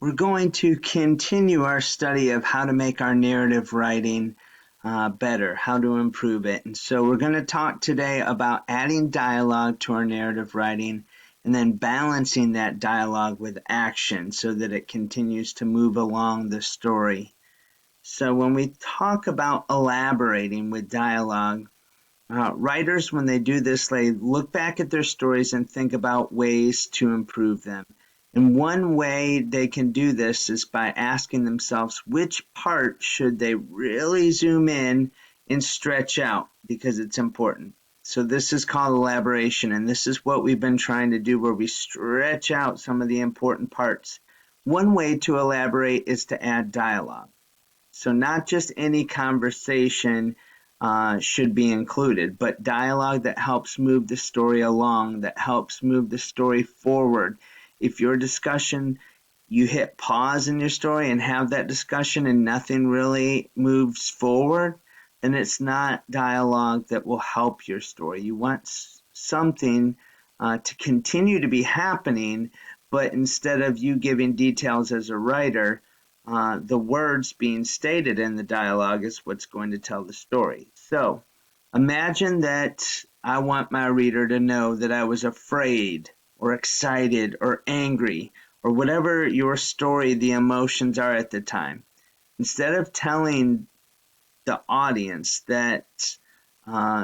We're going to continue our study of how to make our narrative writing better, how to improve it. And so we're going to talk today about adding dialogue to our narrative writing and then balancing that dialogue with action so that it continues to move along the story. So when we talk about elaborating with dialogue, writers, when they do this, they look back at their stories and think about ways to improve them. And one way they can do this is by asking themselves which part should they really zoom in and stretch out because it's important. So this is called elaboration, and this is what we've been trying to do, where we stretch out some of the important parts. One way to elaborate is to add dialogue. So not just any conversation should be included, but dialogue that helps move the story along, that helps move the story forward. If your discussion, you hit pause in your story and have that discussion and nothing really moves forward, then it's not dialogue that will help your story. You want something to continue to be happening, but instead of you giving details as a writer, the words being stated in the dialogue is what's going to tell the story. So imagine that I want my reader to know that I was afraid or excited or angry or whatever your story, the emotions are at the time. Instead of telling the audience that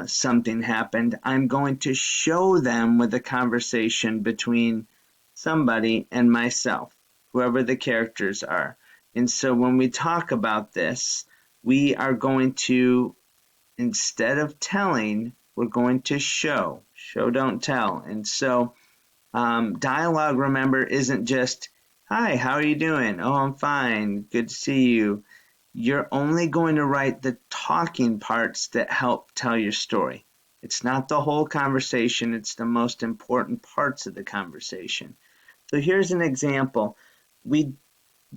something happened, I'm going to show them with a conversation between somebody and myself, whoever the characters are. And so when we talk about this, we are going to, instead of telling, we're going to show. Show, don't tell. And so dialogue, remember, isn't just, hi, how are you doing? Oh, I'm fine. Good to see you. You're only going to write the talking parts that help tell your story. It's not the whole conversation. It's the most important parts of the conversation. So here's an example. We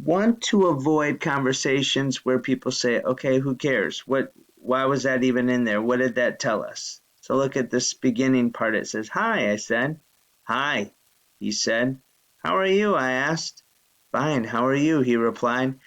want to avoid conversations where people say, okay, who cares? Why was that even in there? What did that tell us? So look at this beginning part. It says, hi, I said. Hi, he said. How are you? I asked. Fine, how are you? He replied.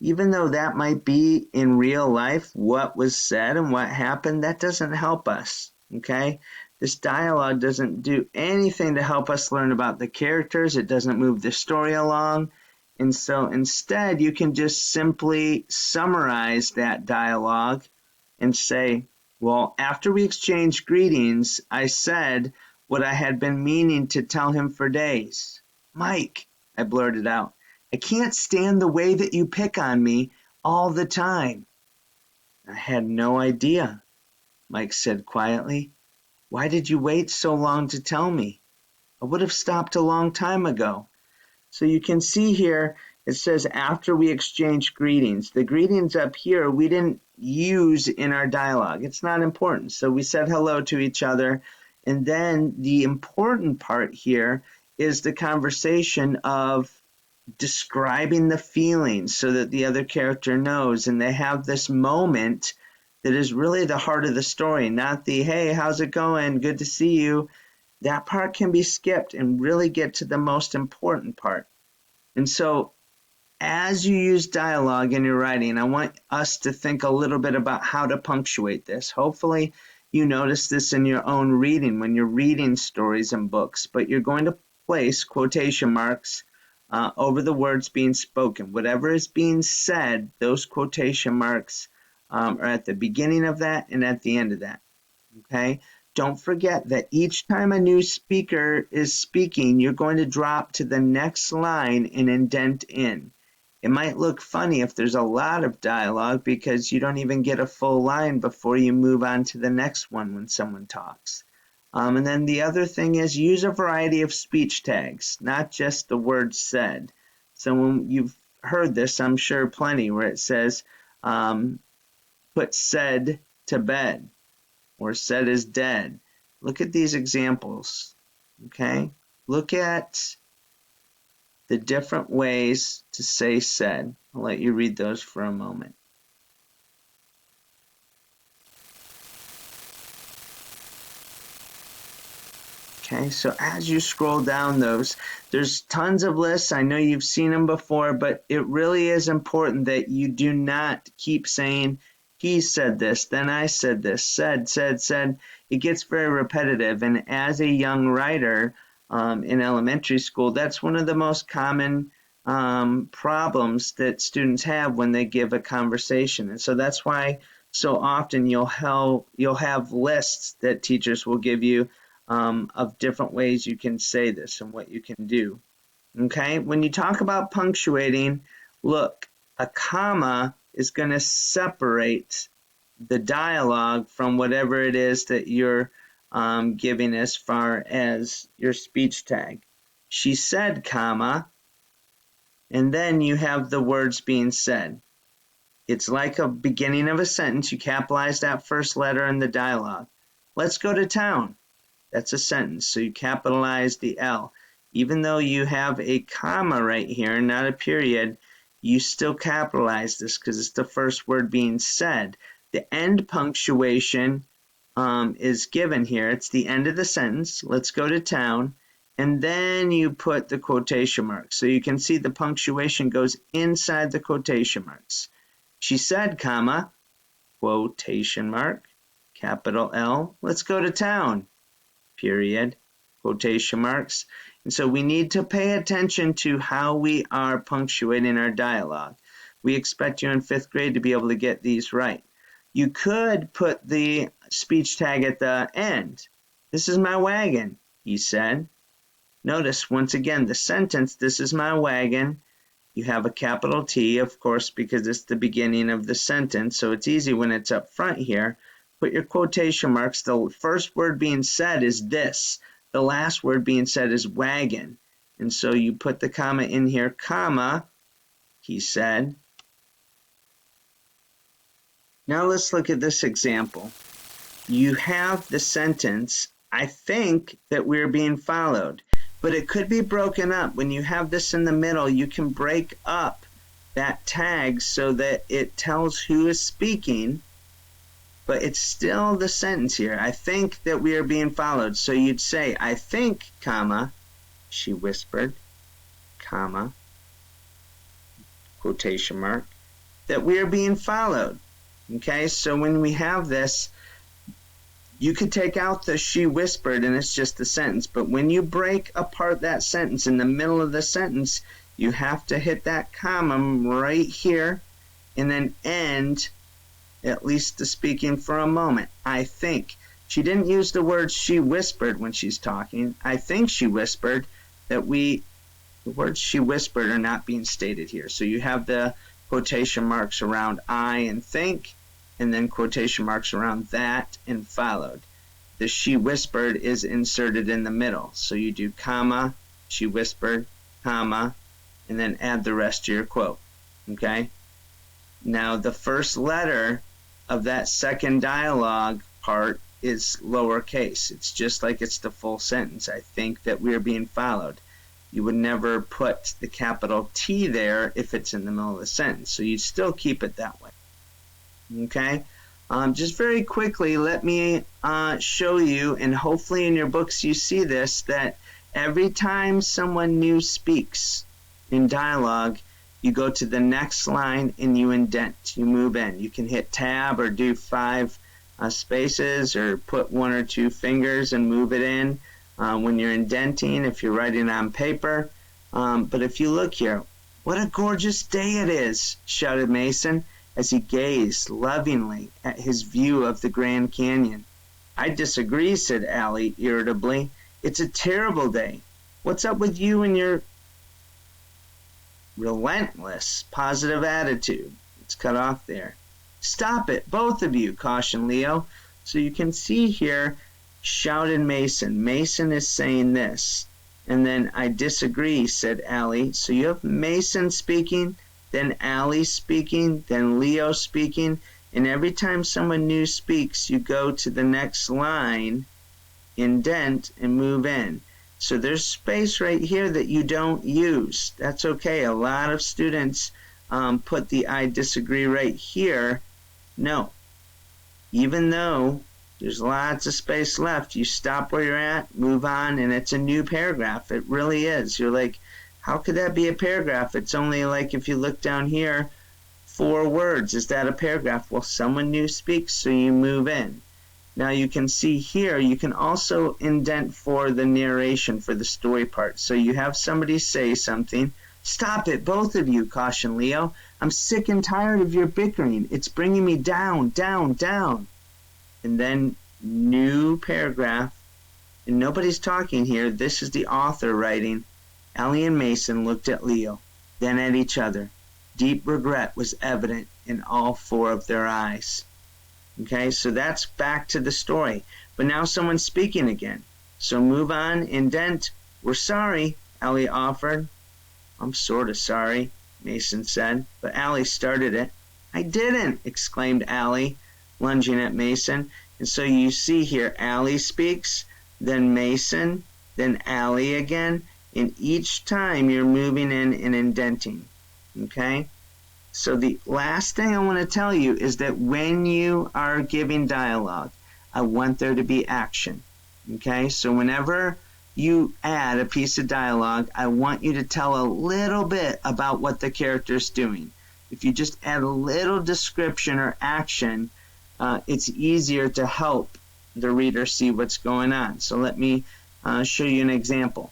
Even though that might be in real life what was said and what happened, that doesn't help us, okay? This dialogue doesn't do anything to help us learn about the characters. It doesn't move the story along. And so instead, you can just simply summarize that dialogue and say, well, after we exchanged greetings, I said what I had been meaning to tell him for days. Mike, I blurted out, I can't stand the way that you pick on me all the time. I had no idea, Mike said quietly. Why did you wait so long to tell me? I would have stopped a long time ago. So you can see here, it says after we exchange greetings. The greetings up here, we didn't use in our dialogue. It's not important. So we said hello to each other. And then the important part here is the conversation of describing the feelings so that the other character knows. And they have this moment that is really the heart of the story, not the, hey, how's it going? Good to see you. That part can be skipped and really get to the most important part. And so as you use dialogue in your writing, I want us to think a little bit about how to punctuate this. Hopefully you notice this in your own reading when you're reading stories and books, but you're going to place quotation marks over the words being spoken. Whatever is being said, those quotation marks are at the beginning of that and at the end of that. Okay? Don't forget that each time a new speaker is speaking, you're going to drop to the next line and indent in. It might look funny if there's a lot of dialogue because you don't even get a full line before you move on to the next one when someone talks. And then the other thing is use a variety of speech tags, not just the words said. So when you've heard this, I'm sure plenty, where it says, put said to bed, or said is dead. Look at these examples, okay? Look at the different ways to say said. I'll let you read those for a moment. Okay, so as you scroll down those, there's tons of lists. I know you've seen them before, but it really is important that you do not keep saying, he said this, then I said this, said. It gets very repetitive. And as a young writer in elementary school, that's one of the most common problems that students have when they give a conversation. And so that's why so often you'll have lists that teachers will give you of different ways you can say this and what you can do. Okay, when you talk about punctuating, look, a comma is going to separate the dialogue from whatever it is that you're giving as far as your speech tag. She said, comma, and then you have the words being said. It's like a beginning of a sentence. You capitalize that first letter in the dialogue. Let's go to town. That's a sentence, so you capitalize the L. Even though you have a comma right here, not a period, you still capitalize this because it's the first word being said. The end punctuation is given here. It's the end of the sentence. Let's go to town. And then you put the quotation marks. So you can see the punctuation goes inside the quotation marks. She said, comma, quotation mark, capital L. Let's go to town. Period, quotation marks. And so we need to pay attention to how we are punctuating our dialogue. We expect you in 5th grade to be able to get these right. You could put the speech tag at the end. This is my wagon, he said. Notice once again the sentence, this is my wagon. You have a capital T, of course, because it's the beginning of the sentence. So it's easy when it's up front here. Put your quotation marks. The first word being said is this. The last word being said is wagon. And so you put the comma in here, comma, he said. Now let's look at this example. You have the sentence, I think that we're being followed. But it could be broken up. When you have this in the middle, you can break up that tag so that it tells who is speaking. But it's still the sentence here. I think that we are being followed. So you'd say, I think, comma, she whispered, comma, quotation mark, that we are being followed. Okay, so when we have this, you could take out the she whispered and it's just the sentence. But when you break apart that sentence in the middle of the sentence, you have to hit that comma right here and then end at least the speaking for a moment. I think. She didn't use the word she whispered when she's talking. I think she whispered that the words she whispered are not being stated here. So you have the quotation marks around I and think, and then quotation marks around that and followed. The she whispered is inserted in the middle. So you do comma, she whispered, comma, and then add the rest to your quote. Okay? Now the first letter of that second dialogue part is lowercase. It's just like it's the full sentence. I think that we're being followed. You would never put the capital T there if it's in the middle of the sentence. So you'd still keep it that way. Okay? Just very quickly, let me show you, and hopefully in your books you see this, that every time someone new speaks in dialogue, you go to the next line and you indent, you move in. You can hit tab or do 5 spaces or put 1 or 2 fingers and move it in when you're indenting, if you're writing on paper. But if you look here, what a gorgeous day it is, shouted Mason as he gazed lovingly at his view of the Grand Canyon. I disagree, said Allie irritably. It's a terrible day. What's up with you and your relentless positive attitude? It's cut off there. Stop it, both of you, cautioned Leo. So you can see here, shouted Mason. Mason is saying this. And then I disagree, said Allie. So you have Mason speaking, then Allie speaking, then Leo speaking. And every time someone new speaks, you go to the next line, indent, and move in. So there's space right here that you don't use. That's okay. A lot of students put the I disagree right here. No. Even though There's lots of space left. You stop where you're at, move on, and it's a new paragraph. It really is. You're like, how could that be a paragraph? It's only like, if you look down here, 4 words. Is that a paragraph? Well, someone new speaks, so you move in. Now you can see here, you can also indent for the narration, for the story part. So you have somebody say something. Stop it, both of you, cautioned Leo. I'm sick and tired of your bickering. It's bringing me down, down, down. And then new paragraph. And nobody's talking here. This is the author writing. Allie and Mason looked at Leo, then at each other. Deep regret was evident in all 4 of their eyes. Okay, so that's back to the story. But now someone's speaking again. So move on, indent. We're sorry, Allie offered. I'm sort of sorry, Mason said, but Allie started it. I didn't, exclaimed Allie, lunging at Mason. And so you see here, Allie speaks, then Mason, then Allie again, and each time you're moving in and indenting. Okay? So the last thing I want to tell you is that when you are giving dialogue, I want there to be action. Okay? So whenever you add a piece of dialogue, I want you to tell a little bit about what the character's doing. If you just add a little description or action, it's easier to help the reader see what's going on. So let me show you an example.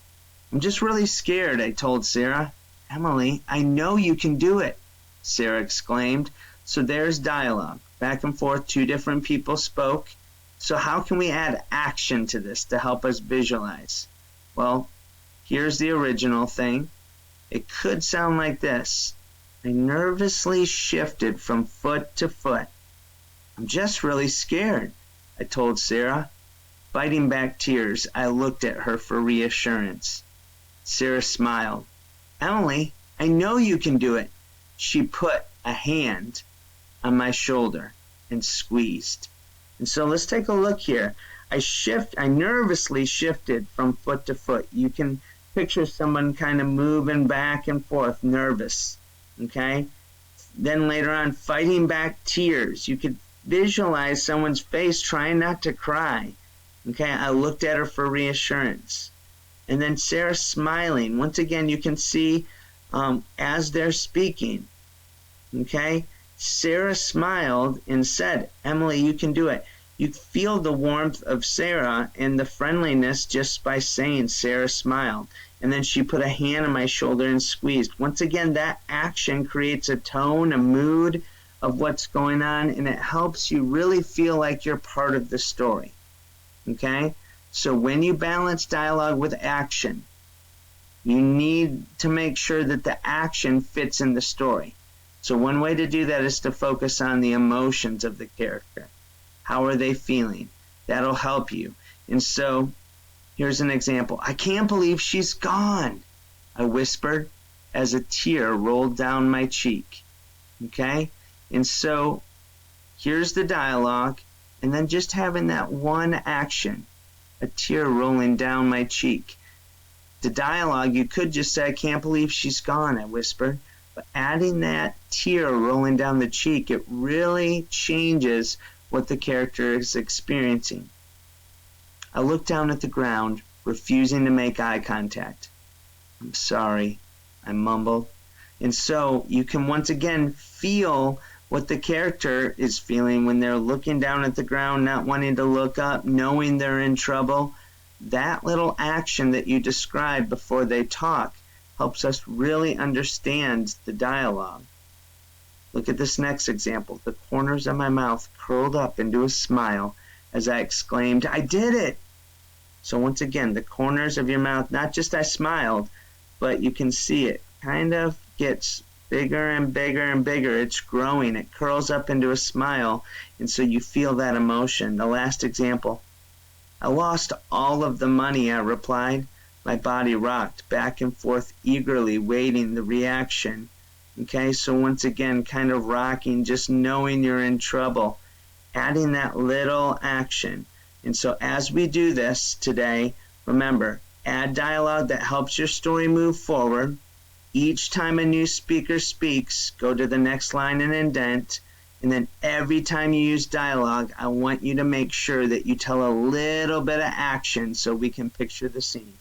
I'm just really scared, I told Sarah. Emily, I know you can do it, Sarah exclaimed. So there's dialogue. Back and forth, 2 different people spoke. So how can we add action to this to help us visualize? Well, here's the original thing. It could sound like this. I nervously shifted from foot to foot. I'm just really scared, I told Sarah. Fighting back tears, I looked at her for reassurance. Sarah smiled. Emily, I know you can do it. She put a hand on my shoulder and squeezed. And so let's take a look here. I nervously shifted from foot to foot. You can picture someone kind of moving back and forth, nervous. Okay? Then later on, fighting back tears. You could visualize someone's face trying not to cry. Okay? I looked at her for reassurance. And then Sarah smiling. Once again, you can see as they're speaking. Okay? Sarah smiled and said, Emily, you can do it. You feel the warmth of Sarah and the friendliness just by saying Sarah smiled. And then she put a hand on my shoulder and squeezed. Once again, that action creates a tone, a mood of what's going on, and it helps you really feel like you're part of the story. Okay? So when you balance dialogue with action, you need to make sure that the action fits in the story. So one way to do that is to focus on the emotions of the character. How are they feeling? That'll help you. And so here's an example. I can't believe she's gone, I whispered as a tear rolled down my cheek. Okay? And so here's the dialogue, and then just having that one action, a tear rolling down my cheek. The dialogue, you could just say, I can't believe she's gone, I whispered. But adding that tear rolling down the cheek, it really changes what the character is experiencing. I looked down at the ground, refusing to make eye contact. I'm sorry, I mumbled. And so you can once again feel what the character is feeling when they're looking down at the ground, not wanting to look up, knowing they're in trouble. That little action that you described before they talk helps us really understand the dialogue. Look at this next example. The corners of my mouth curled up into a smile as I exclaimed, I did it! So once again, the corners of your mouth, not just I smiled, but you can see it kind of gets bigger and bigger and bigger. It's growing. It curls up into a smile, and so you feel that emotion. The last example. I lost all of the money, I replied. My body rocked back and forth eagerly, waiting the reaction. Okay, so once again, kind of rocking, just knowing you're in trouble, adding that little action. And so as we do this today, remember, add dialogue that helps your story move forward. Each time a new speaker speaks, go to the next line and indent. And then every time you use dialogue, I want you to make sure that you tell a little bit of action so we can picture the scene.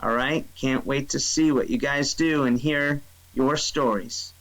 All right? Can't wait to see what you guys do and hear your stories.